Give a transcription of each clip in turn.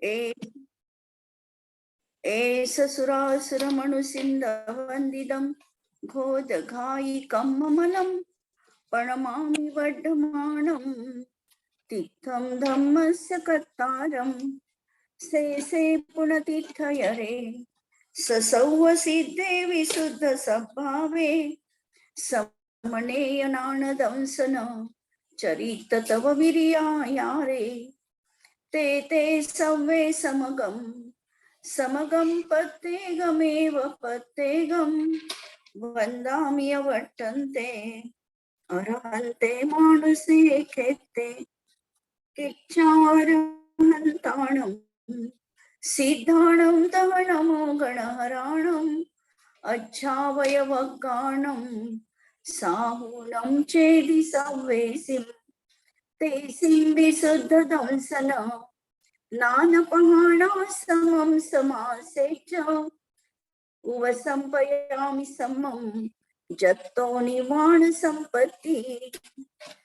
ए ससुरासुरमणुसिन्धवन्दितं घोदघायिकं ममलं प्रणमामि वर्धमानं तीर्थं धम्मस्य कर्तारं से पुनतीर्थयरे ससौवसिद्धे विशुद्धसद्भावे समनेयनानदंसन चरित तव विर्यायारे ते सव्वे समगं पत्तेगमेव पत्तेगं वन्दामि अवर्तन्ते अरहन्ते मानसे खेत्ते किच्चारहन्ताणं सिद्धाणं तव नमो गणहराणम् अच्छावयवगाणं साहूनं चेदि सव्वेसिं ते विशुद्धदंसन नानपहाणा समं समासेच उवसंपयामि समं जत्तो निवाण संपत्ती.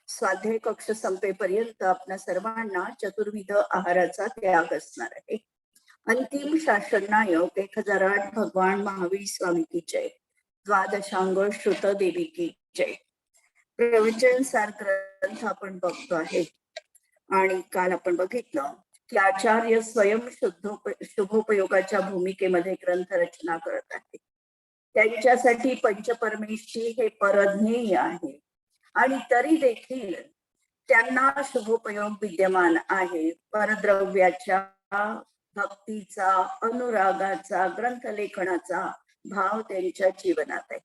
स्वाध्याय कक्ष संपेपर्यंत आपल्या सर्वांना चतुर्विध आहाराचा त्याग असणार आहे. अंतिम शासन नायक 1008 भगवान महावीर स्वामी की जय. द्वादशांग श्रुत देवी की जय. प्रवचन सार ग्रंथ आपण बघतो आहे आणि काल आपण बघितलं की आचार्य स्वयं शुभोपयोगाच्या भूमिकेमध्ये ग्रंथ रचना करत आहे. त्यांच्यासाठी पंचपरमेश्वरी हे परज्ञेय आहे आणि तरी देखील त्यांना शुभोपयोग विद्यमान आहे. परद्रव्याच्या भक्तीचा, अनुरागाचा, ग्रंथलेखनाचा भाव त्यांच्या जीवनात आहे.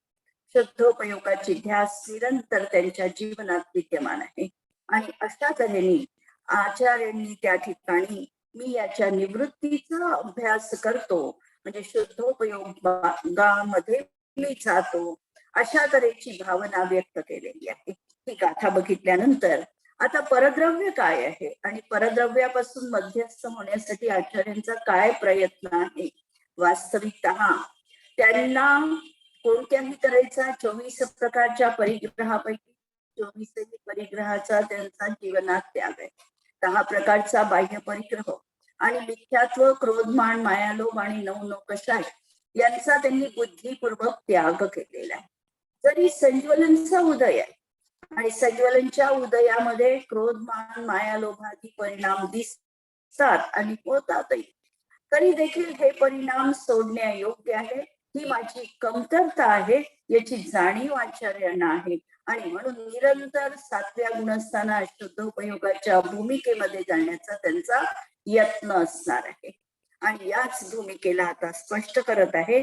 शुद्धोपयोगाची ध्यास निरंतर त्यांच्या जीवनात विद्यमान आहे आणि अशा तऱ्हेने आचार्यांनी त्या ठिकाणी मी याच्या निवृत्तीचा अभ्यास करतो म्हणजे शुद्धोपयोगामध्ये मी जातो अशा तऱ्हेची भावना व्यक्त केलेली आहे. ही गाथा बघितल्यानंतर आता परद्रव्य काय आहे आणि परद्रव्यापासून मध्यस्थ होण्यासाठी आचार्यांचा काय प्रयत्न आहे. वास्तविकतः त्यांना कोणत्याही तऱ्हेचा 24 प्रकारच्या परिग्रहापैकी 24 परिग्रहाचा त्यांचा जीवनात त्याग आहे. 10 प्रकारचा बाह्य परिग्रह आणि मिथ्यात्व, क्रोधमान, मायालोभ आणि नवनौकशाय यांचा त्यांनी बुद्धिपूर्वक त्याग केलेला आहे. जरी संज्वलनचा उदय आहे आणि संज्वलनच्या उदयामध्ये क्रोधमान, मायालोभादी परिणाम दिसतात आणि होतातही, तरी देखील हे परिणाम सोडण्यायोग्य आहे. ही माझी कमतरता आहे याची जाणीव आचार्यांना आहे आणि म्हणून निरंतर 7व्या गुणस्थाना शुद्धोपयोगाच्या भूमिकेमध्ये जाण्याचा त्यांचा यत्न असणार आहे. आणि याच भूमिकेला आता स्पष्ट करत आहे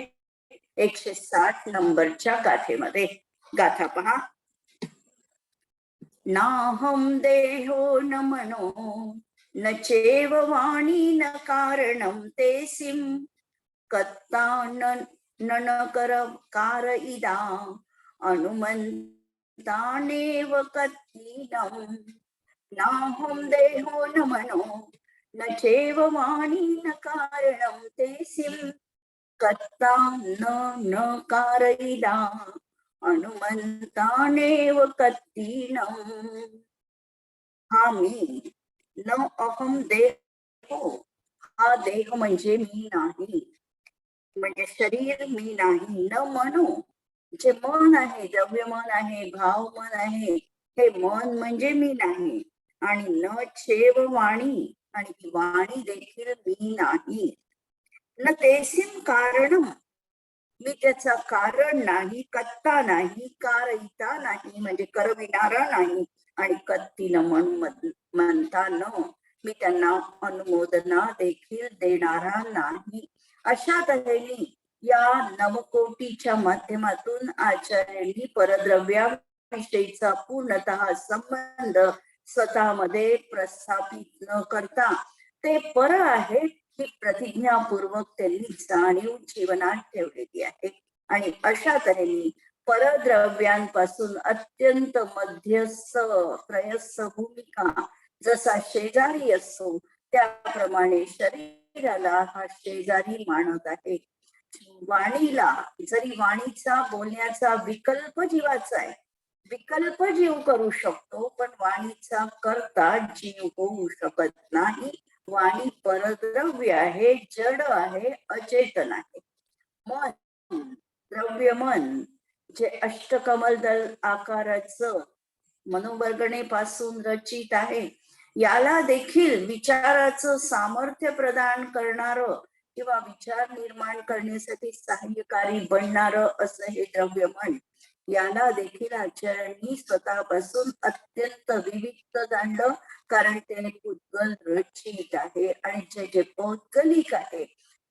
160 नंबरच्या गाथेमध्ये. गाथा पहा. नाहं देहो न मनो न चेव वाणी न कारणं तेसिं कत्ता न कार इदा अनुमन्तानेव कत्तीनं. नाहं देहो न मनो न चैव वाणी न कारणं तेसिं कत्ता न कारयिदा अनुमन्तानेव कत्तीनं. हा मी, न अहम देहो, हा देह म्हणजे मी नाही, म्हणजे शरीर मी नाही. न मनो, जे मन आहे, द्रव्य मन आहे, भाव मन आहे, हे मन म्हणजे मी नाही. आणि न चेव वाणी, आणि वाणी देखील मी नाही. न तेसिम कारण, मी त्याचा कारण नाही, कत्ता नाही, कारयिता नाही म्हणजे करविणारा नाही, आणि कत्ती न म्हणता न, मी त्यांना अनुमोदना देखील देणारा नाही. अशा तऱ्हेने या नवकोटीच्या माध्यमातून आचार्यांनी परद्रव्याविषयीचा पूर्णतः संबंध स्वतःमध्ये प्रस्थापित न करता ते पर आहे ही प्रतिज्ञापूर्वक त्यांनी जाणीव जीवनात ठेवलेली आहे. आणि अशा तऱ्हेने परद्रव्यांपासून अत्यंत मध्यस्थ प्रयस्थ भूमिका जसा शेजारी असतो त्याप्रमाणे शरीराला हा शेजारी मानत आहे. वाणीला, जरी वाणीचा बोलण्याचा विकल्प जीवाचा आहे, विकल्प जीव करू शकतो, पण वाणीचा करता जीव होऊ शकत नाही. वाणी परद्रव्य आहे, जड आहे, अचेतन आहे. मन द्रव्य मन जे अष्टकमल दल आकाराचं मनोवर्गणेपासून रचित आहे, याला देखील विचाराचं सामर्थ्य प्रदान करणारं किंवा विचार निर्माण करण्यासाठी सहाय्यकारी बनणारं असं हे द्रव्य मन, याला देखील आचार्यांनी स्वतःपासून अत्यंत विविक्त जाणलं, कारण ते पुद्गल रचित आहे आणि जे जे पौद्गलिक आहे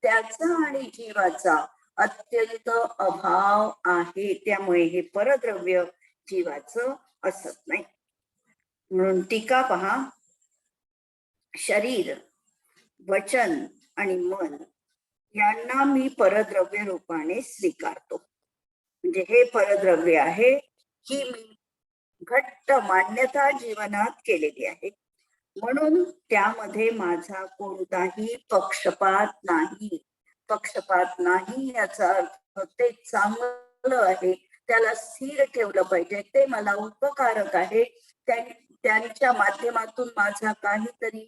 त्याचा आणि जीवाचा अत्यंत अभाव आहे. त्यामुळे हे परद्रव्य जीवाचं असत नाही. म्हणून टीका पहा, शरीर वचन आणि मन यांना मी परद्रव्य रूपाने स्वीकारतो. म्हणजे हे परद्रव्य आहे ही मी घट्ट मान्यता जीवनात केलेली आहे. म्हणून त्यामध्ये माझा कोणताही पक्षपात नाही. पक्षपात नाही याचा अर्थ ते चांगलं आहे, त्याला स्थिर ठेवलं पाहिजे, ते मला उपकारक आहे, त्यांच्या माध्यमातून माझा काहीतरी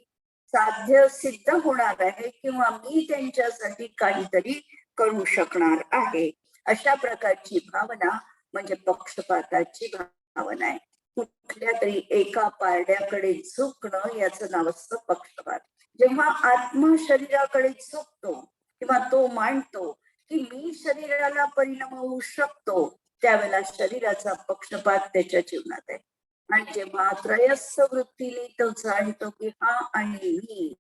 साध्य सिद्ध होणार आहे किंवा मी त्यांच्यासाठी काहीतरी करू शकणार आहे, अशा प्रकारची भावना म्हणजे पक्षपाताची भावना आहे. कुठल्या तरी एका पारड्याकडे झुकणं याचं नाव असतं पक्षपात. जेव्हा आत्मा शरीराकडे झुकतो किंवा तो मांडतो की मी शरीराला परिणाम होऊ शकतो, त्यावेळेला शरीराचा पक्षपात त्याच्या जीवनात आहे. आणि जेव्हा त्रयस्थ वृत्तीने तो जाणतो की हा आणि मी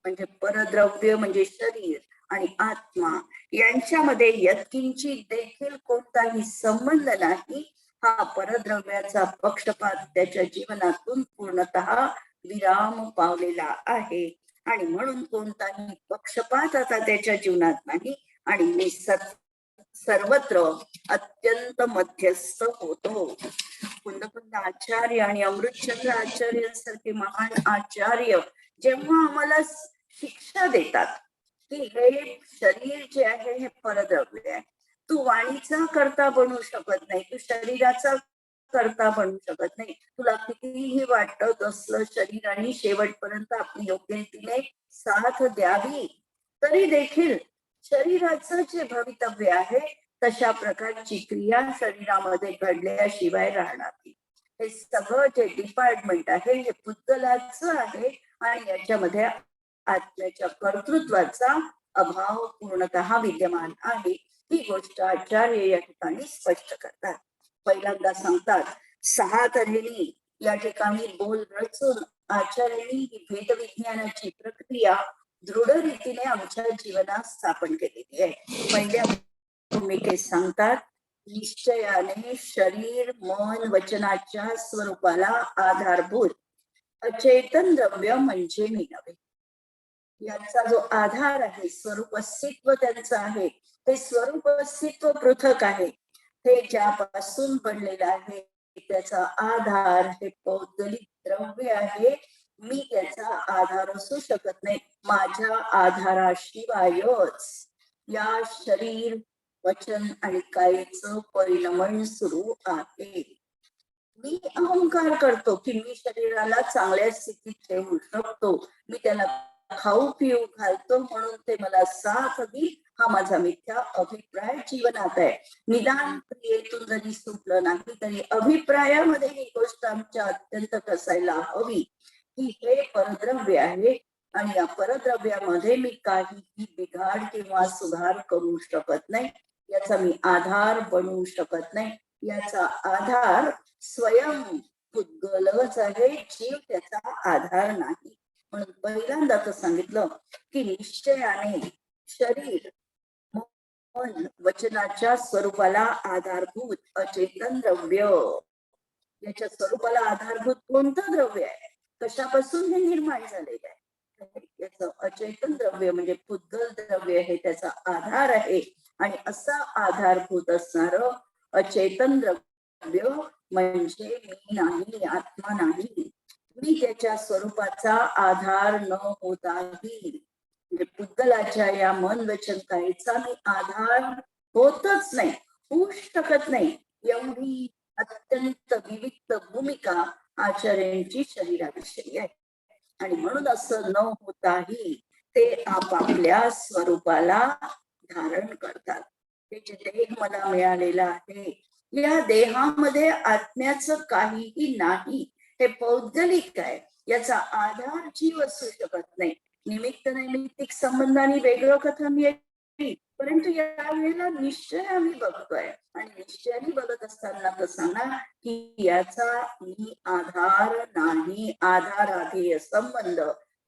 म्हणजे परद्रव्य म्हणजे शरीर आणि आत्मा यांच्यामध्ये यत्किंचित देखील कोणताही संबंध नाही, हा परद्रव्याचा पक्षपात त्याच्या जीवनातून पूर्णतः विराम पावलेला आहे. आणि म्हणून कोणताही पक्षपात आता त्याच्या जीवनात नाही आणि मी सर्वत्र अत्यंत मध्यस्थ होतो. कुंदकुंद आचार्य आणि अमृतचंद्र आचार्यांसारखे महान आचार्य जेव्हा आम्हाला शिक्षा देतात की हे शरीर जे आहे हे परद्रव्य आहे, तू वाणीचा करता बनू शकत नाही, तू शरीराचा करता बनू शकत नाही, तुला कितीही वाटत असलं शरीर आणि शेवटपर्यंत आपली योग्यतेने साथ द्यावी तरी देखील शरीराचं जे भवितव्य आहे तशा प्रकारची क्रिया शरीरामध्ये घडल्याशिवाय राहणार नाही. हे सगळं जे डिपार्टमेंट आहे हे पुद्गलाचं आहे आणि याच्यामध्ये आत्म्याच्या कर्तृत्वाचा अभाव पूर्णतः विद्यमान आहे. ही गोष्ट आचार्य या ठिकाणी स्पष्ट करतात. पहिल्यांदा सांगतात, 6 तऱ्हेने या ठिकाणी बोल रचून आचार्यांनी ही भेदविज्ञानाची प्रक्रिया दृढ रीतीने आमच्या जीवनात स्थापन केलेली आहे. पहिल्या भूमिकेत सांगतात, निश्चयाने शरीर मन वचनाच्या स्वरूपाला आधारभूत अचेतन द्रव्य म्हणजे मी नव्हे. याचा जो आधार आहे, स्वरूप अस्तित्व त्यांचं आहे, ते स्वरूप अस्तित्व पृथक आहे. ते ज्यापासून बनलेलं आहे त्याचा आधार हे पौद्गलिक द्रव्य आहे. मी त्याचा आधार असू शकत नाही. माझ्या आधाराशिवायच या शरीर वचन आणि कायेचं परिणमन सुरू आहे. मी अहंकार करतो की मी शरीराला चांगल्या स्थितीत ठेवू शकतो, मी त्याला खाऊ पिऊ घालतो म्हणून ते मला साथ देईल, हा माझा मिथ्या अभिप्राय जीवनात आहे. निदान क्रियेतून जरी सुटलं नाही तरी अभिप्रायामध्ये ही गोष्ट आमच्या अत्यंत कसायला हवी की हे परद्रव्य आहे आणि या परद्रव्यामध्ये मी काहीही बिघाड किंवा सुधार करू शकत नाही, याचा मी आधार बनवू शकत नाही. याचा आधार स्वयं पुद्गलच आहे, जीव त्याचा आधार नाही. म्हणून पहिल्यांदा तर सांगितलं की निश्चयाने शरीर मन वचनाच्या स्वरूपाला आधारभूत अचेतन द्रव्य, याच्या स्वरूपाला आधारभूत कोणतं द्रव्य आहे, कशापासून हे निर्माण झालेलं आहे, याचं अचेतन द्रव्य म्हणजे पुद्गल द्रव्य हे त्याचा आधार आहे. आणि असा आधारभूत असणार अचेतन द्रव्य म्हणजे मी नाही, आत्मा नाही. मी त्याच्या स्वरूपाचा आधार न होताही म्हणजे पुद्गलाच्या या मन वचन कायचा मी आधार होतच नाही, होऊ शकत नाही. एवढी अत्यंत विविक्त भूमिका आचार्यांची शरीराविषयी आहे. आणि म्हणून असं न होताही ते आपापल्या स्वरूपाला धारण करतात. हे जे देह मला मिळालेला आहे, या देहामध्ये आत्म्याचं काहीही नाही, हे पौद्गलिक आहे, याचा आधार जीव असू शकत नाही. निमित्त नैमित्तिक संबंधाने वेगळं कथन येईल, परंतु या वेळेला निश्चय आम्ही बघतोय आणि निश्चयाने बघत असताना कसं ना की याचा मी आधार नाही, आधाराधेय संबंध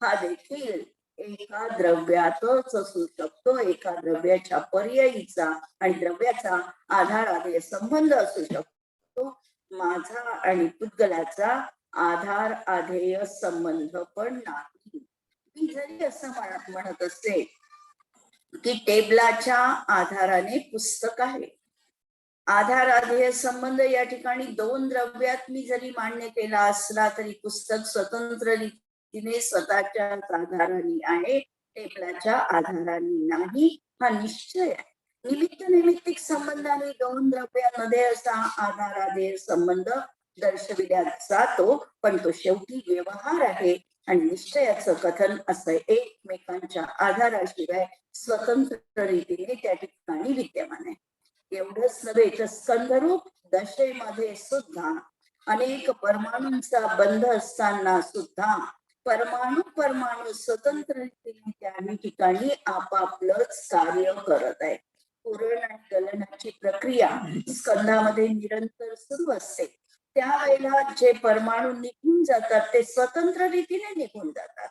हा देखील एका द्रव्यातच असू शकतो, एका द्रव्याच्या पर्यायीचा आणि द्रव्याचा आधाराधेय संबंध असू शकतो. माझा आणि पुद्गलाचा आधार आधेय संबंध पण नाही. मी जरी असं म्हणत असते की टेबलाच्या आधाराने पुस्तक आहे, आधार आधेय संबंध या ठिकाणी दोन द्रव्यात मी जरी मान्य केला असला तरी पुस्तक स्वतंत्र रीतीने स्वतःच्या आधाराने आहे, टेबलाच्या आधाराने नाही, हा निश्चय आहे. निमित्त नैमित्तिक संबंधाने दोन द्रव्यांमध्ये असा आधाराधेय संबंध दर्शविला जातो, पण तो शेवटी व्यवहार आहे आणि निश्चयाचं कथन असं एकमेकांच्या आधाराशिवाय स्वतंत्र रीतीने त्या ठिकाणी विद्यमान आहे. एवढंच नव्हे तर स्कंदरूप दशेमध्ये सुद्धा अनेक परमाणूंचा बंध असताना सुद्धा परमाणू परमाणू स्वतंत्र रीतीने त्या ठिकाणी आपापलंच कार्य करत आहे. पुरण आणि गलनाची प्रक्रिया स्कंदामध्ये निरंतर सुरू असते. त्यावेळेला जे परमाणू निघून जातात ते स्वतंत्र रीतीने निघून जातात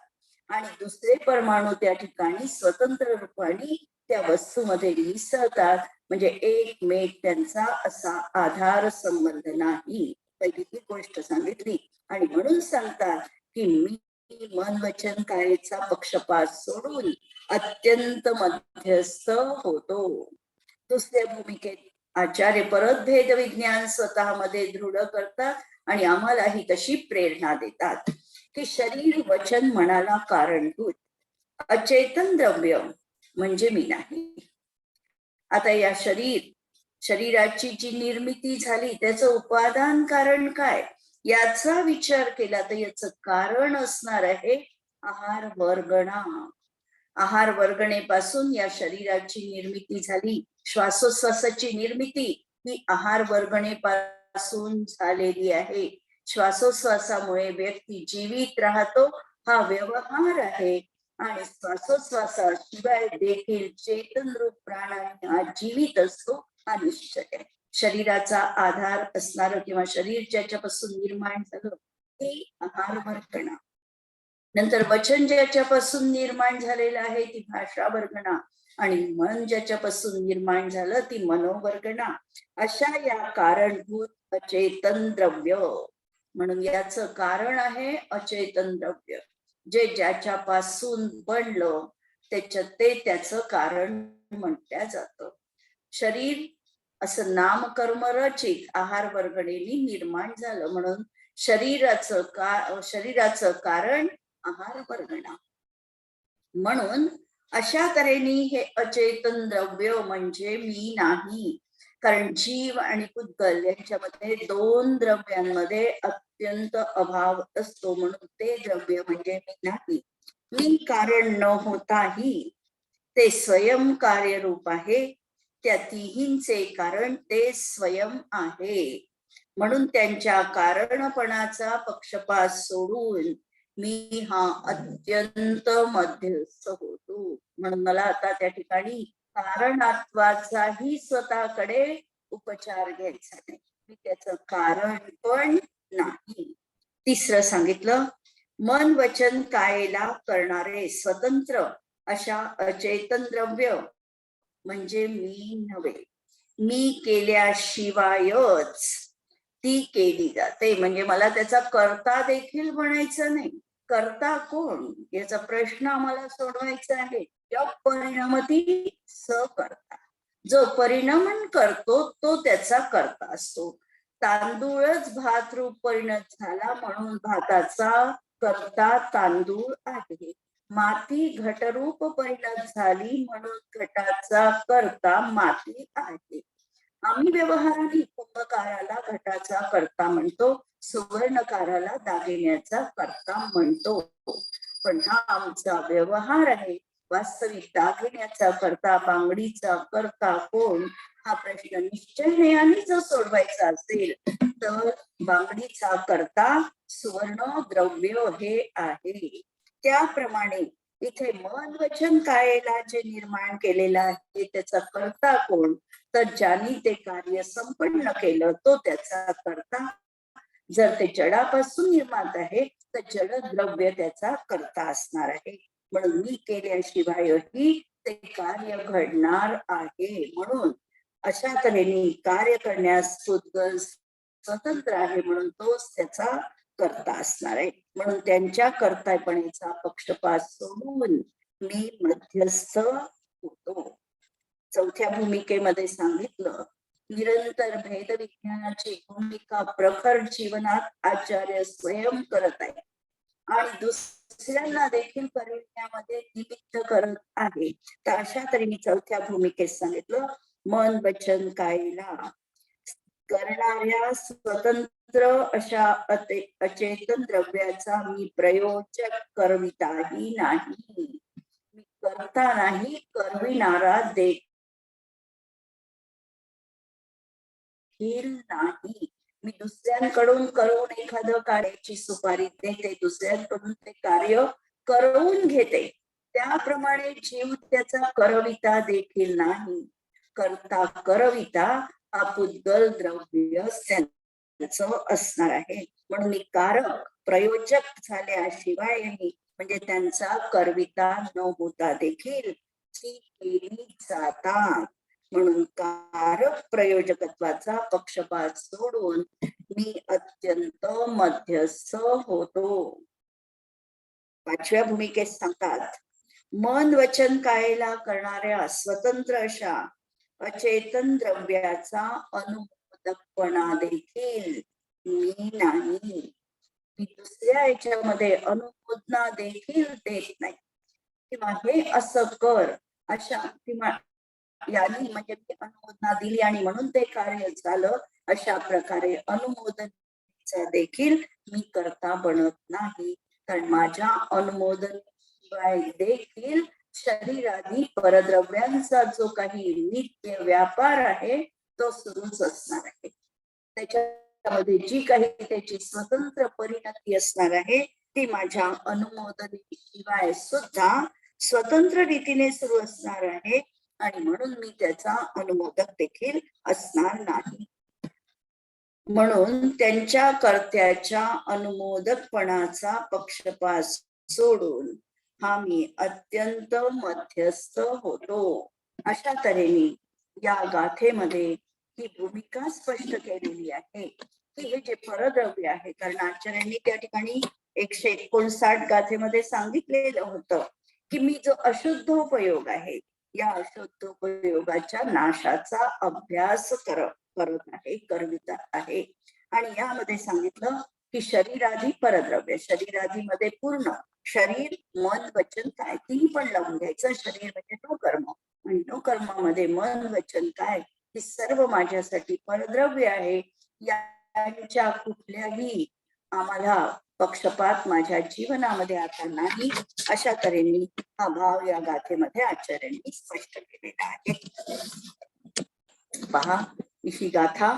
आणि दुसरे परमाणू त्या ठिकाणी स्वतंत्र रूपाने त्या वस्तूमध्ये मिसळतात. म्हणजे एकमेक त्यांचा असा आधार संबंध नाही. पहिली ती गोष्ट सांगितली आणि म्हणून सांगतात की मी मन वचन कायेचा पक्षपात सोडून अत्यंत मध्यस्थ होतो. दुसऱ्या भूमिकेत आचार्य परत भेद विज्ञान स्वतःमध्ये दृढ करतात आणि आम्हालाही तशी प्रेरणा देतात की शरीर वचन मनाला कारणभूत अचेतन द्रव्य म्हणजे मी नाही. आता या शरीराची जी निर्मिती झाली त्याचं उपादान कारण काय याचा विचार केला तर याचं कारण असणार आहे आहार वर्गणा. आहार वर्गणेपासून या शरीराची निर्मिती झाली. श्वासोश्वासाची निर्मिती ही आहार वर्गणेपासून झालेली आहे. श्वासोश्वासामुळे व्यक्ती जीवित राहतो, हा व्यवहार आहे आणि श्वासोश्वासाशिवाय देखील चेतन रूप प्राणाने हा जीवित असतो, हा निश्चय आहे. शरीराचा आधार असणार किंवा शरीर ज्याच्यापासून निर्माण झालं ते आहार वर्गणा. नंतर वचन ज्याच्यापासून निर्माण झालेलं आहे ती भाषा वर्गणा आणि मन ज्याच्यापासून निर्माण झालं ती मनोवर्गणा. अशा या कारणभूत अचेतन द्रव्य, म्हणून याचं कारण आहे अचेतन द्रव्य. जे ज्याच्यापासून बनलं ते त्याचं कारण म्हटलं जातं. शरीर असं नामकर्म रचित आहार वर्गणेने निर्माण झालं, म्हणून शरीराचं कारण आहार वर्गणा. म्हणून अशा तऱ्हेने हे अचेतन द्रव्य म्हणजे मी नाही, कारण जीव आणि पुद्गल यांच्यामध्ये दोन द्रव्यांमध्ये अत्यंत अभाव असतो, म्हणून ते द्रव्य म्हणजे मी नाही. मी कारण न होताही ते स्वयं कार्यरूप आहे, त्या तिहींचे कारण ते स्वयं आहे. म्हणून त्यांच्या कारणपणाचा पक्षपात सोडून मी हा अत्यंत मध्यस्थ होतो. म्हणून मला आता त्या ठिकाणी कारणात्वाचाही स्वतःकडे उपचार घ्यायचा नाही, मी त्याचं कारण पण नाही. तिसरं सांगितलं मन वचन कायेला करणारे स्वतंत्र अशा अचेतन द्रव्य म्हणजे मी नव्हे. मी केल्याशिवायच ती केली जाते, म्हणजे मला त्याचा कर्ता देखील बनायचं नाही. कर्ता कोण याचा प्रश्न आम्हाला सोडवायचा आहे. परिणामती सकर्ता, जो परिणामन करतो तो त्याचा कर्ता असतो. तांदूळच भात रूप परिणत झाला म्हणून भाताचा कर्ता तांदूळ आहे. माती घटरूप परिणत झाली म्हणून घटाचा कर्ता माती आहे. आम्ही व्यवहाराने कुंभकाराला घटाचा कर्ता म्हणतो, सुवर्णकाराला दागिन्याचा कर्ता म्हणतो. पण हा आमचा व्यवहार आहे. वास्तविक दागिन्याचा कर्ता, बांगडीचा कर्ता कोण, हा प्रश्न निश्चयाने जर सोडवायचा असेल तर बांगडीचा कर्ता सुवर्ण द्रव्य हे आहे. त्याप्रमाणे इथे मन वचन कायेला जे निर्माण केलेलं आहे त्याचा कर्ता कोण, तर ज्यांनी ते कार्य संपन्न केलं तो त्याचा कर्ता. जर ते जडापासून निर्मात आहे तर जड द्रव्य त्याचा कर्ता असणार आहे. म्हणून मी केल्याशिवायही ते कार्य घडणार आहे. म्हणून अशा तऱ्हेने कार्य करण्यास पुद्गल स्वतंत्र आहे, म्हणून तोच त्याचा कर्ता असणार आहे. म्हणून त्यांच्या कर्तापणेचा पक्षपात सोडून मी मध्यस्थ होतो. चौथ्या भूमिकेमध्ये सांगितलं, निरंतर भेद विज्ञानाची भूमिका प्रखर जीवनात आचार्य स्वयं करत आहे आणि दुसऱ्यांना देखील करण्यामध्ये निमित्त करत आहे. तर अशा तऱ्हेने चौथ्या भूमिकेत सांगितलं, मन वचन कायेला करणाऱ्या स्वतंत्र अशा अचेतन द्रव्याचा मी प्रयोजक करविताही नाही. मी करता नाही, करविणारा नाही. मी दुसऱ्यांकडून करून एखादं कार्याची सुपारी देते, दुसऱ्यांकडून ते कार्य करवून घेते. त्याप्रमाणे जीव त्याचा करविता देखील नाही. करता करविता हा पुद्गल द्रव्य असणार आहे. म्हणून मी कारक प्रयोजक झाल्याशिवायही म्हणजे त्यांचा करविता न होता देखील ती केली जातात. म्हणून कारक प्रयोजकत्वाचा पक्षपात सोडून मी अत्यंत मध्यस्थ होतो. पाचव्या भूमिकेत सांगतात, मन वचन कायेला करणाऱ्या स्वतंत्र अशा अचेतन द्रव्याचा अनुमोदकपणा देखील मी नाही. मी दुसऱ्या याच्यामध्ये अनुमोदना देखील देत नाही, किंवा हे असं कर अशा, किंवा यांनी म्हणजे मी अनुमोदना दिली आणि म्हणून ते कार्य झालं, अशा प्रकारे अनुमोदनाचा देखील मी करता बनत नाही. कारण माझ्या अनुमोदन शिवाय देखील शरीरादी परद्रव्यांचा जो काही नित्य व्यापार आहे तो सुरूच असणार आहे. त्याच्यामध्ये जी काही त्याची स्वतंत्र परिणती असणार आहे ती माझ्या अनुमोदनाशिवाय सुद्धा स्वतंत्र रीतीने सुरू असणार आहे आणि म्हणून मी त्याचा अनुमोदक देखील असणार नाही. म्हणून त्यांच्या कर्त्याच्या अनुमोदकपणाचा पक्षपात सोडून हा मी अत्यंत मध्यस्थ होतो. अशा तऱ्हेने या गाथेमध्ये ही भूमिका स्पष्ट केलेली आहे की हे जे परद्रव्य आहे, कारण आचार्यांनी त्या ठिकाणी 159 गाथेमध्ये सांगितलेलं होतं की मी जो अशुद्धोपयोग आहे या अशुद्धोपयोगाच्या नाशाचा अभ्यास करत आहे, करविता आहे. आणि यामध्ये सांगितलं की शरीरादी परद्रव्य, शरीरादी मध्ये पूर्ण शरीर मन वचन काय तिन्ही पण लावून घ्यायचं. शरीर म्हणजे नो कर्म आणि नो कर्मामध्ये मन वचन काय हे सर्व माझ्यासाठी परद्रव्य आहे. यांच्या कुठल्याही आम्हाला पक्षपात माझ्या जीवनामध्ये आता नाही. अशा तऱ्हेने हा भाव या गाथेमध्ये आचार्यांनी स्पष्ट केलेला आहे. पहा ही गाथा.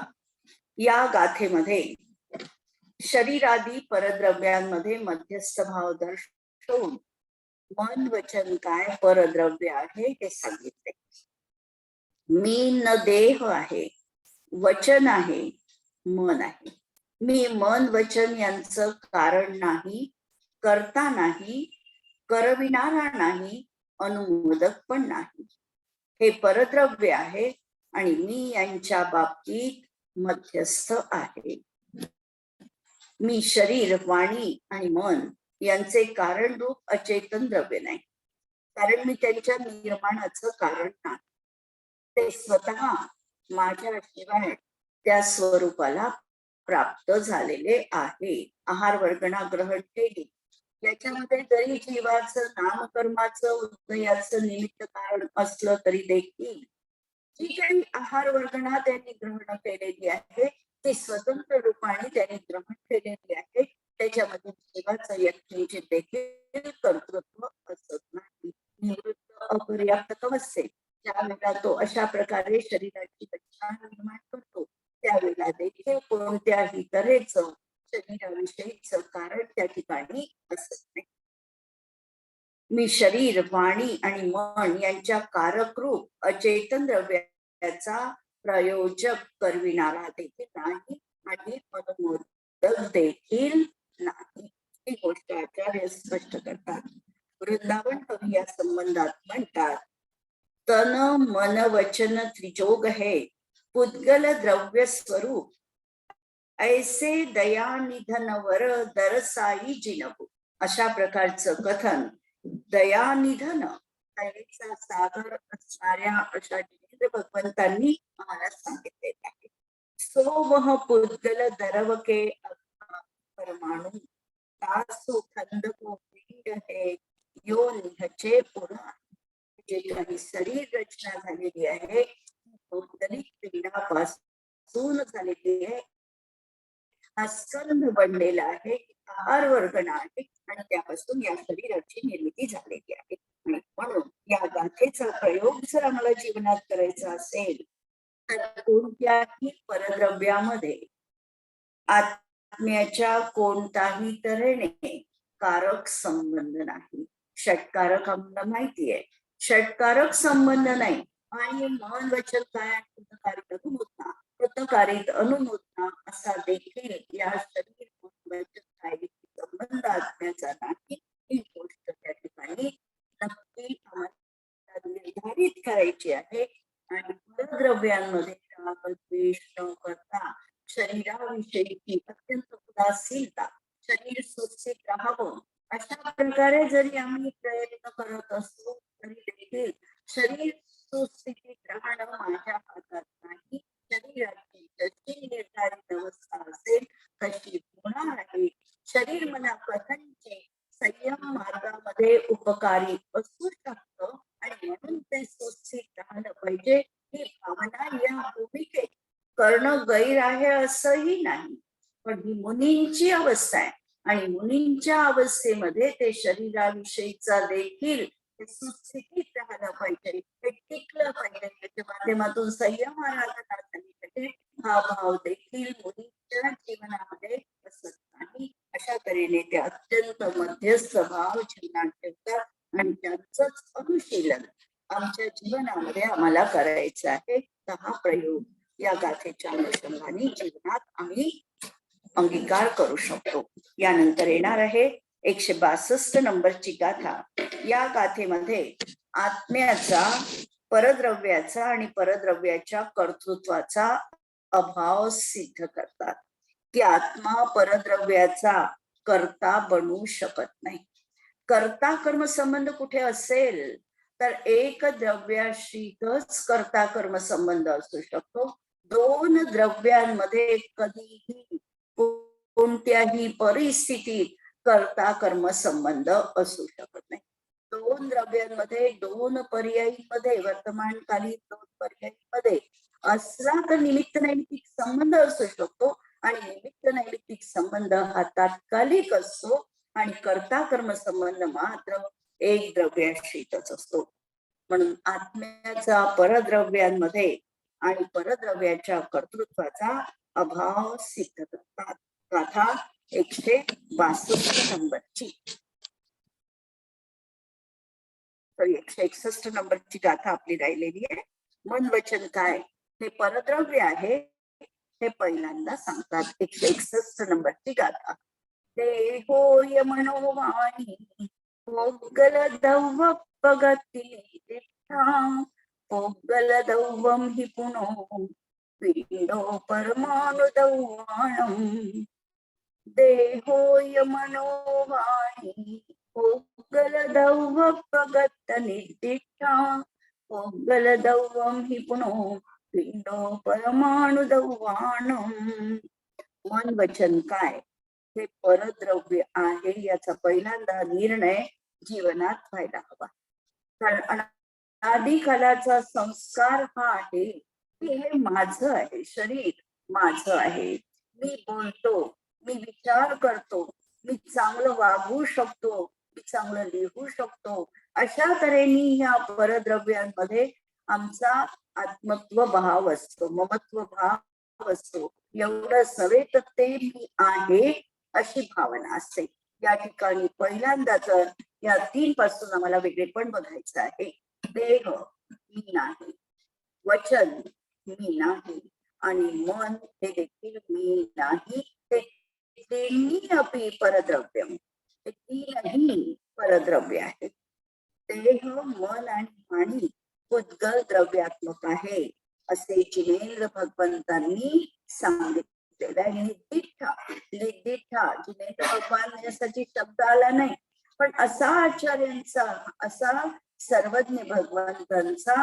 या गाथेमध्ये शरीरादी परद्रव्यांमध्ये मध्यस्थ भाव दर्शवून मन वचन काय परद्रव्य आहे हे सांगितले. मी न देह आहे, वचन आहे, मन आहे. मी मन वचन यांचं कारण नाही, करता नाही, करविणारा नाही, अनुमोदक पण नाही. हे परद्रव्य आहे आणि मी यांच्या बाबतीत मध्यस्थ आहे. मी शरीर, वाणी आणि मन यांचे कारण रूप अचेतन द्रव्य नाही, कारण मी त्यांच्या निर्माणाचं कारण नाही. ते स्वतः माझ्याशिवाय त्या स्वरूपाला प्राप्त झालेले आहे. आहार वर्गणा ग्रहण केली याच्यामध्ये जरी जीवाचं नामकर्माचं उदयाचं निमित्त कारण असलं तरी देखील जी काही आहार वर्गणा त्यांनी ग्रहण केलेली आहे ती स्वतंत्र रूपाने त्यांनी ग्रहण केलेली आहे. त्याच्यामध्ये जीवाचं व्यक्तीचे देखील कर्तृत्व असत नाही. निवृत्त अपर्याप्त असेल ज्यावेळेला तो अशा प्रकारे शरीराची रचना निर्माण करतो त्यावेळेला देखील कोणत्याही तऱ्हेचं शरीराविषयीचं कारण त्या ठिकाणी असत नाही. मी शरीर वाणी आणि मन यांच्या कारकरूप अचेतन द्रव्याचा प्रयोजक करविणारा देखील नाही आणि मनोमोदक देखील नाही. ही गोष्ट आचार्य स्पष्ट करतात. वृंदावन कवी या संबंधात म्हणतात तन मन वचन त्रिजोग है पुद्गल द्रव्य स्वरूप ऐसे दयानिधन वर दरसाई जिनबू. अशा प्रकारचं कथन दयानिधन दयेचा सागर असणाऱ्या अशा जिनेंद्र भगवंतांनी आम्हाला सांगितलेले आहे. सोमह पुद्गल दरवके परमाणु तासो खंड को पिंड है यो निहचे पुरा. जे काही शरीर रचना झालेली आहे भौगोलिक पिंडापासून झालेली आहे. हा स्कंध बनलेला आहे आहार वर्गणा आहे आणि त्यापासून या शरीराची निर्मिती झालेली आहे. म्हणून या गाथेचा प्रयोग जर आम्हाला जीवनात करायचा असेल तर कोणत्याही परद्रव्यामध्ये आत्म्याच्या कोणताही तऱ्हेने कारक संबंध नाही. षटकारक आम्हाला माहिती आहे षटकारक संबंध नाही आणि मन वचन काय कृतकारित अनुमोदना कृतकारित अनुमोदना असा देखील या शरीर वचन संबंध आत्म्याचा नाही. ही गोष्ट त्या ठिकाणी नक्की आम्हाला निर्धारित करायची आहे. आणि परद्रव्यांमध्ये राग द्वेष न करता शरीराविषयीची अत्यंत उदासीनता शरीर सुरक्षित राहावं अशा प्रकारे जरी आम्ही प्रयत्न करत असतो तरी देखील शरीर सुस्थितीत राहणं माझ्या हातात नाही. शरीराची जशी निर्धारित अवस्था असेल तशी होणार आहे. शरीर मला कथनचे संयम मार्गामध्ये उपकारी असू शकतं आणि म्हणून ते सुस्थित राहणं पाहिजे ही भावना या भूमिकेत करणं गैर आहे असंही नाही. पण ही मुनींची अवस्था आहे आणि मुनींच्या अवस्थेमध्ये ते शरीराविषयीचा देखील सुस्थितीत राहिलं पाहिजे हे टिकलं पाहिजे. त्याच्या माध्यमातून संयम आराधना झाली पाहिजे. हा भाव देखील मुनींच्या जीवनामध्ये असत नाही. अशा तऱ्हेने ते अत्यंत मध्यस्थ भाव जीवनात ठेवतात आणि त्यांचंच अनुशीलन आमच्या जीवनामध्ये आम्हाला करायचं आहे. तर हा प्रयोग या गाथेच्या अनुषंगाने जीवनात आम्ही अंगीकार करू शकतो. यानंतर येणार आहे 162 नंबरची गाथा. या गाथेमध्ये आत्म्याचा परद्रव्याचा आणि परद्रव्याच्या कर्तृत्वाचा अभाव सिद्ध करतात की आत्मा परद्रव्याचा कर्ता बनू शकत नाही. कर्ता कर्म संबंध कुठे असेल तर एक द्रव्याशीच कर्ता कर्म संबंध असू शकतो. दोन द्रव्यांमध्ये कधीही कोणत्याही परिस्थितीत कर्ता कर्म संबंध असू शकत नाही. दोन द्रव्यांमध्ये दोन पर्यायीमध्ये वर्तमानकालीन दोन पर्यायीमध्ये असला तर निमित्त नैमित्तिक संबंध असू शकतो आणि निमित्त नैमित्तिक संबंध हा तात्कालिक असतो आणि कर्ता कर्म संबंध मात्र एक द्रव्याशीच असतो. म्हणून आत्म्याचा परद्रव्यांमध्ये आणि परद्रव्याच्या कर्तृत्वाचा अभाव सिद्ध करतात. गाथा 162 नंबरची 161 नंबरची गाथा आपली राहिलेली आहे. मन वचन काय हे परद्रव्य आहे हे पहिल्यांदा सांगतात. 161 नंबरची गाथा. देहोय मनोवाणी पोगल दौव पगती पोगल दौवम हि पुनो पिंडो परमाणु दौवाणम. देहोय मनोवाणी पोगल दौव पगत निर्दिष्टा पोगल दौवम हि पुनो पिंडो परमाणु दौवाणम. मन वचन काय हे परद्रव्य आहे याचा पहिल्यांदा निर्णय जीवनात व्हायला हवा. कारण अनादिकालाचा संस्कार हा आहे की हे माझं आहे, शरीर माझं आहे. मी बोलतो, मी विचार करतो, मी चांगलं वागू शकतो, मी चांगलं लिहू शकतो. अशा तऱ्हेने ह्या परद्रव्यांमध्ये आमचा आत्मत्व भाव असतो, ममत्व भाव असतो. एवढंच नव्हे तर ते मी आहे अशी भावना असते. या ठिकाणी पहिल्यांदा तर या 3 पासून आम्हाला वेगळेपण बघायचं आहे. देह मी नाही, वचन मी नाही आणि मन हे देखील मी नाही. ते तिन्ही अपि परद्रव्यम, हे तीनही परद्रव्य आहेत. देह, मन आणि वाणी उद्गल द्रव्यात्मक आहे असे जिनेंद्र भगवंतांनी सांगितलेलं आहे. लिद्दिठा जिनेंद्र भगवान यासाठी शब्द आला नाही, पण असा आचार्यांचा, असा सर्वज्ञ भगवंतांचा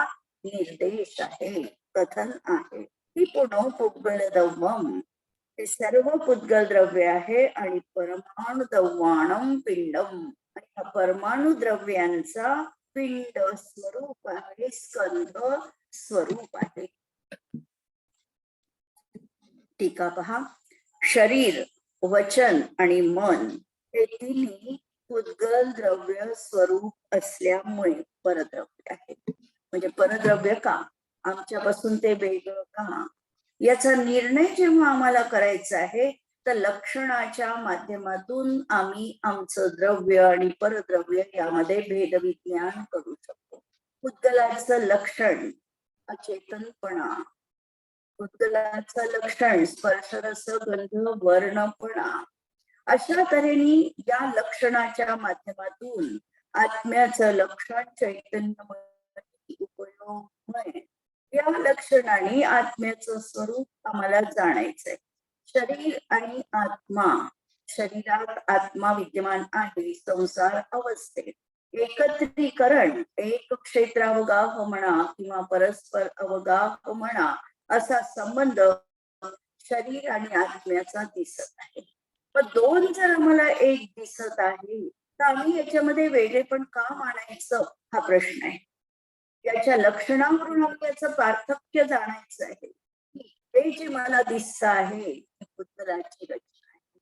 निर्देश आहे, कथन आहे की पुनः पुद्गल द्रव्यम, हे सर्व पुद्गल द्रव्य आहे आणि परमाणु द्रव्याणम पिंडम, आणि परमाणु द्रव्यांचा पिंड स्वरूप आहे, स्कंध स्वरूप आहे. टीका पहा. शरीर, वचन आणि मन हे तिन्ही पुद्गल द्रव्य स्वरूप असल्यामुळे परद्रव्य आहे. म्हणजे परद्रव्य का, आमच्यापासून ते वेगळं का, याचा निर्णय जेव्हा आम्हाला करायचा आहे तर लक्षणाच्या माध्यमातून आम्ही आमचं द्रव्य आणि परद्रव्य यामध्ये भेदविज्ञान करू शकतो. पुद्गलाचं लक्षण अचेतनपणा, पुद्गलाचं लक्षण स्पर्श रस गंध वर्णपणा. अशा तऱ्हेने या लक्षणाच्या माध्यमातून आत्म्याचं लक्षण चैतन्य उपयोग, या लक्षणाने आत्म्याचं स्वरूप आम्हाला जाणायचंय. शरीर आणि आत्मा, शरीरात आत्मा विद्यमान आहे संसार अवस्थेत. एकत्रीकरण, एक क्षेत्रावगाह म्हणा किंवा परस्पर अवगाह म्हणा, असा संबंध शरीर आणि आत्म्याचा दिसत आहे. पण दोन जर आम्हाला एक दिसत आहे तर आम्ही याच्यामध्ये वेगळेपण का मानायचं हा प्रश्न आहे. याच्या लक्षणावरून याचं पार्थक्य जाणायचं आहे. हे जे मला दिसत आहे पुद्गलाची रचना आहे,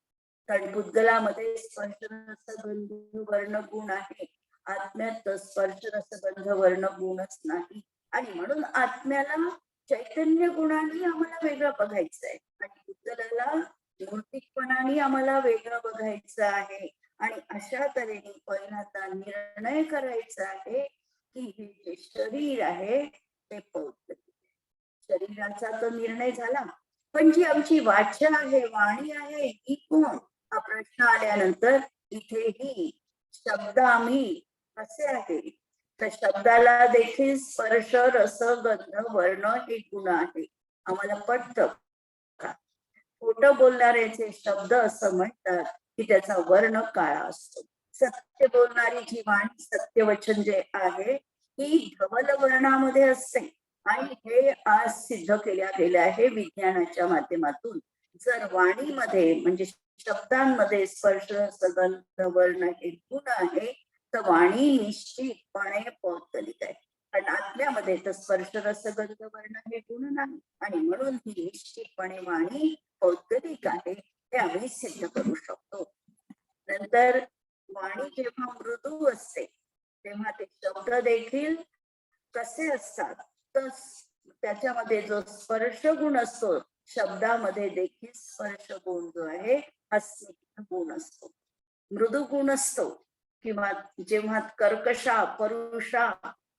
कारण पुद्गलामध्ये स्पर्श रसगंध वर्ण गुण आहे, आत्म्यात स्पर्श रसगंध वर्ण गुणच नाही. आणि म्हणून आत्म्याला चैतन्य गुणाने आम्हाला वेगळं बघायचं आहे आणि पुद्गलाला मूर्तिकपणाने आम्हाला वेगळं बघायचं आहे. आणि अशा तऱ्हेने पहिल्यांदा निर्णय करायचा आहे की हे जे शरीर आहे ते पौद्गलिक. शरीराचा तर निर्णय झाला, पण जी आमची वाचा आहे, वाणी आहे, ही कोण, हा प्रश्न आल्यानंतर इथेही शब्द आम्ही कसे आहे, तर शब्दाला देखील स्पर्श रस गंध वर्ण हे गुण आहे. आम्हाला पटतं का? खोटं बोलणाऱ्याचे शब्द असं म्हणतात की त्याचा वर्ण काळा असतो. सत्य बोलणारी जी वाणी, सत्यवचन जे आहे, ही धवल वर्णामध्ये असते. आणि हे आज सिद्ध केल्या गेले आहे विज्ञानाच्या माध्यमातून. जर वाणीमध्ये म्हणजे शब्दांमध्ये स्पर्श सगंध वर्ण हे गुण आहे तर वाणी निश्चितपणे पौद्गलिक आहे. कारण आत्म्यामध्ये तर स्पर्श रसगंध वर्ण हे गुण नाही, आणि म्हणून ही निश्चितपणे वाणी पौद्गलिक आहे, हे आम्ही सिद्ध करू शकतो. नंतर वाणी जेव्हा मृदू असते तेव्हा ते शब्द देखील कसे असतात, तर त्याच्यामध्ये जो स्पर्श गुण असतो, शब्दामध्ये देखील स्पर्श गुण जो आहे हा स्निग्ध गुण असतो, मृदू गुण असतो. किंवा जेव्हा कर्कशा परुषा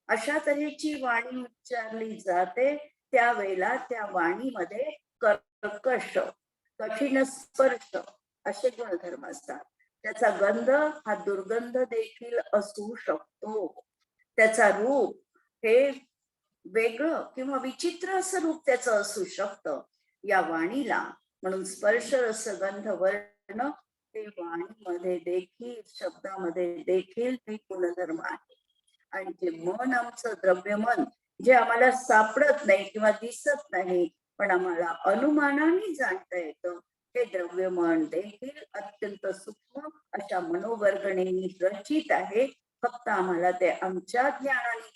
अशा तऱ्हेची वाणी उच्चारली जाते त्यावेळेला त्या वाणीमध्ये कर्कश, कठीण स्पर्श असे गुणधर्म असतात. त्याचा गंध हा दुर्गंध देखील असू शकतो. त्याचा रूप हे वेगळं किंवा विचित्र असं रूप त्याचं असू शकतं या वाणीला. म्हणून स्पर्श रस गंध वर्ण ते वाणीमध्ये देखील, शब्दामध्ये देखील ते गुणधर्म आहे. आणि जे मन, आमचं द्रव्य मन, जे आम्हाला सापडत नाही किंवा दिसत नाही पण आम्हाला अनुमानाने जाणता येतं, हे द्रव्य मन देखील अत्यंत सूक्ष्म अशा मनोवर्गणेने रचित आहे. फक्त आम्हाला ते आमच्या ज्ञानाने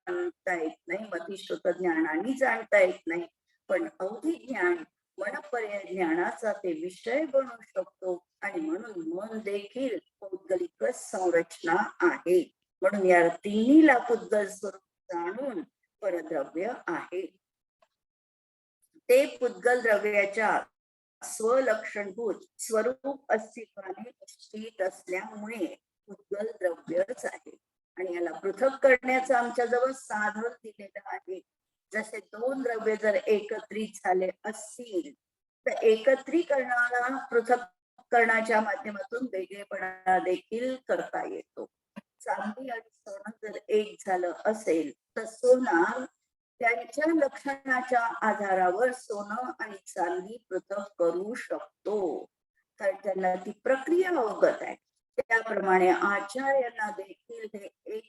जाणता येत नाही, मतिश्रुत ज्ञानाने जाणता येत नाही, पण अवधी ज्ञान मनपर्याय ज्ञानाचा ते विषय बनू शकतो. आणि म्हणून मन देखील पौद्गलिक संरचना आहे. म्हणून या तिन्हीला पुद्गल स्वरूप जाणून परद्रव्य आहे. ते पुद्गल द्रव्याच्या स्वलक्षणभूत स्वरूप अस्तित्वाने निश्चित असल्यामुळे पुद्गल द्रव्यच आहे. आणि याला पृथक करण्याचं आमच्याजवळ साधन दिलेलं आहे. जसे दोन द्रव्य जर एकत्रित झाले असतील तर एकत्रीकरणाला पृथक्करणाच्या माध्यमातून वेगळेपणा देखील करता येतो. चांदी आणि सोनं जर एक झालं असेल तर सोना त्यांच्या लक्षणाच्या आधारावर सोनं आणि चांदी पृथक करू शकतो, कारण त्यांना ती प्रक्रिया अवगत आहे. त्याप्रमाणे आचार्यांना देखील हे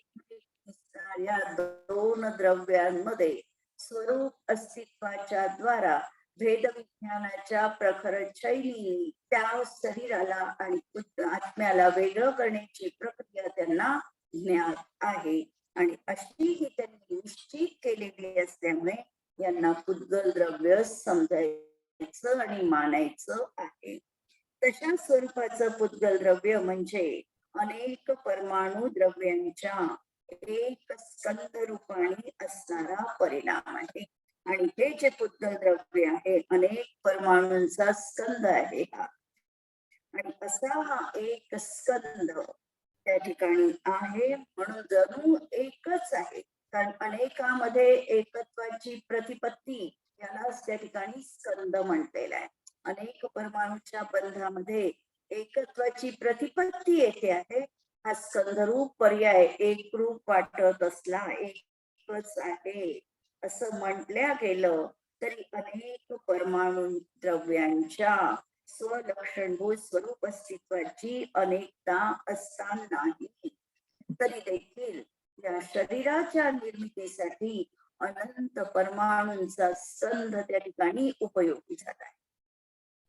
या दोन द्रव्यांमध्ये स्वरूप अस्तित्वाच्या द्वारा भेद विज्ञानाच्या प्रखर शैली त्या शरीराला आणि आत्म्याला वेगळं करण्याची प्रक्रिया त्यांना ज्ञात आहे. आणि अशी ही त्यांनी निश्चित केलेली असल्यामुळे यांना पुद्गल द्रव्य समजायचं आणि मानायचं आहे. तशा स्वरूपाचं पुद्गल द्रव्य म्हणजे अनेक परमाणु द्रव्यांच्या एक स्कंद रूपाने असणारा परिणाम आहे. आणि हे जे पुद्गल द्रव्य आहे अनेक परमाणूंचा स्कंद आहे हा. आणि असा हा एक स्कंद त्या ठिकाणी आहे, म्हणून जणू एकच आहे. कारण अनेकामध्ये एकत्वाची प्रतिपत्ती यालाच त्या ठिकाणी स्कंद म्हटलेला आहे. अनेक परमाणूच्या बंधामध्ये एकत्वाची प्रतिपत्ती येते आहे. हा स्कंदरूप पर्याय एक रूप वाटत असला एकच आहे असं म्हटल्या गेलं तरी अनेक परमाणू द्रव्यांच्या स्वलक्षणभूत स्वरूप अस्तित्वाची अनेकता असतानाही तरी देखील या शरीराच्या निर्मितीसाठी अनंत परमाणूंचा संध त्या ठिकाणी उपयोगी झाला आहे.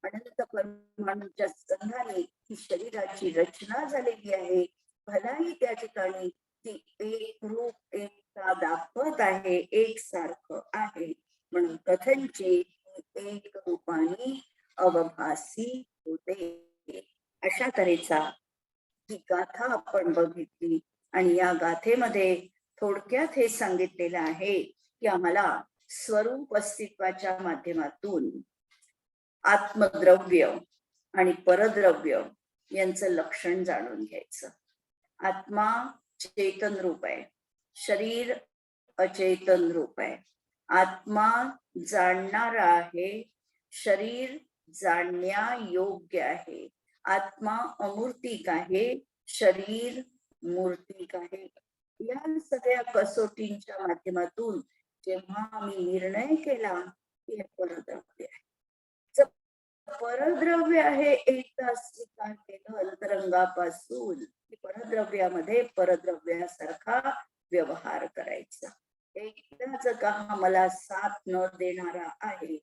अनंत परमाणूच्या संधाने ही शरीराची रचना झालेली आहे. भलाही त्या ठिकाणी ती एक रूप एकता दाखवत आहे, एकसारखं आहे, म्हणून कथनचित एक रूपाने अवभासी होते. अशा तऱ्हेचा ही गाथा आपण बघितली. आणि या गाथेमध्ये थोडक्यात हे सांगितलेलं आहे की आम्हाला स्वरूप अस्तित्वाच्या माध्यमातून आत्मद्रव्य आणि परद्रव्य यांचं लक्षण जाणून घ्यायचं. आत्मा चेतन रूप आहे, शरीर अचेतन रूप आहे. आत्मा जाणणारा आहे, शरीर जाणण्या योग्य आहे. आत्मा अमूर्तिक आहे, शरीर मूर्तिक आहे. या सगळ्या कसोटींच्या माध्यमातून जेव्हा आम्ही निर्णय केला की हे परद्रव्य आहे, परद्रव्य आहे एकदा स्वीकार केलं अंतरंगापासून की परद्रव्यामध्ये परद्रव्यासारखा व्यवहार करायचा. एकदाच का हा मला साथ न देणारा आहे,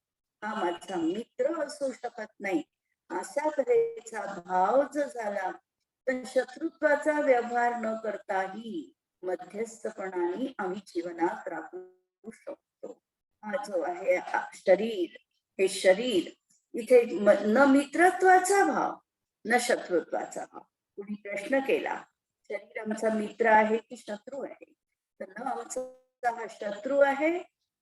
हा माझा मित्र असू शकत नाही, अशा तऱ्हेचा भाव जर झाला तर शत्रुत्वाचा व्यवहार न करताही मध्यस्थपणाने आम्ही जीवनात राहू शकतो. हा जो आहे शरीर, हे शरीर इथे न मित्रत्वाचा भाव न शत्रुत्वाचा भाव. कुणी प्रश्न केला शरीर आमचा मित्र आहे की शत्रू आहे, तर न आमचा हा शत्रू आहे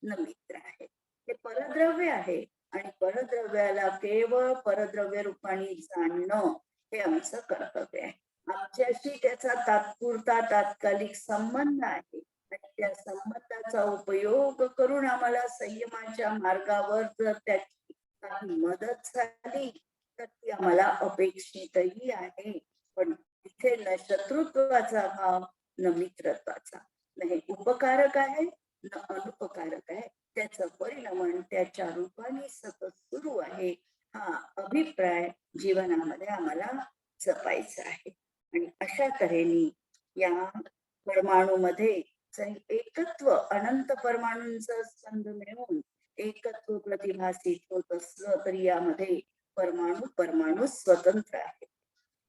न मित्र आहे. हे परद्रव्य आहे आणि परद्रव्याला केवळ परद्रव्य रूपाने जाणणं हे आमचं कर्तव्य आहे. आमच्याशी त्याचा तात्पुरता तात्कालिक संबंध आहे आणि त्या संबंधाचा उपयोग करून आम्हाला संयमाच्या मार्गावर जर त्याची काही मदत झाली तर ती आम्हाला अपेक्षितही आहे. पण तिथे न शत्रुत्वाचा भाव न मित्रत्वाचा, न हे उपकारक आहे न अनुपकारक आहे, त्याचं परिणमन त्याच्या रूपाने सतत सुरू आहे. हा अभिप्राय जीवनामध्ये आम्हाला जपायचा आहे. आणि अशा तऱ्हेने या परमाणूमध्ये एकत्व अनंत परमाणूंचा संध मिळवून एकत्व प्रतिभासित होत असलं तरी यामध्ये परमाणू परमाणू स्वतंत्र आहे.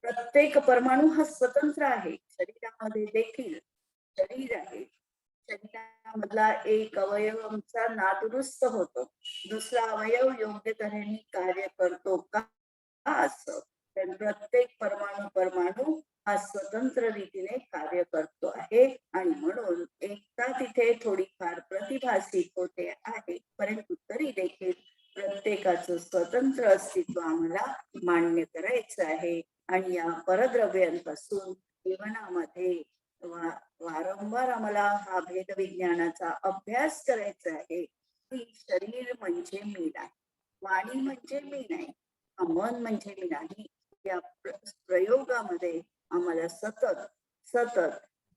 प्रत्येक परमाणू हा स्वतंत्र आहे. शरीरामध्ये देखील शरीर आहे, शरीरामध्ये मधला एक अवयव आमचा नादुरुस्त होतो, दुसरा अवयव योग्य तऱ्हेने कार्य करतो का असं. तर प्रत्येक परमाणू परमाणू हा स्वतंत्र रीतीने कार्य करतो आहे आणि म्हणून एकता तिथे थोडीफार प्रतिभासित होते आहे, परंतु तरी देखील प्रत्येकाचं स्वतंत्र अस्तित्व आम्हाला मान्य करायचं आहे. आणि या परद्रव्यांपासून जीवनामध्ये वारंवार आम्हाला हा भेद विज्ञानाचा अभ्यास करायचा आहे की शरीर म्हणजे मी नाही, वाणी म्हणजे मी नाही, मन म्हणजे मी नाही. या प्रयोगामध्ये आम्हाला सतत सतत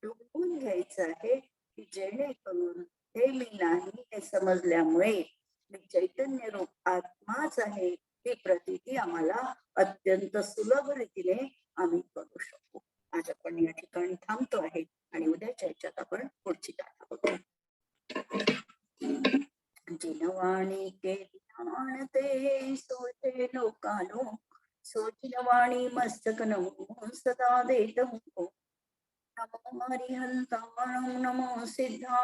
डुबून घ्यायचं आहे की जेणेकरून हे मी नाही हे समजल्यामुळे मी चैतन्य रूप आत्माच आहे ही प्रतीती आम्हाला अत्यंत सुलभ रीतीने आम्ही करू शकू. आज आपण या ठिकाणी थांबतो आहे आणि उद्याच्या ह्याच्यात आपण पुढची गाथा बघू. जिनवाणी के ते सोचे लोकानो, सोचिनवाणी मस्तक नमो सदा देत नमो हरिहंताणं नमो सिद्धा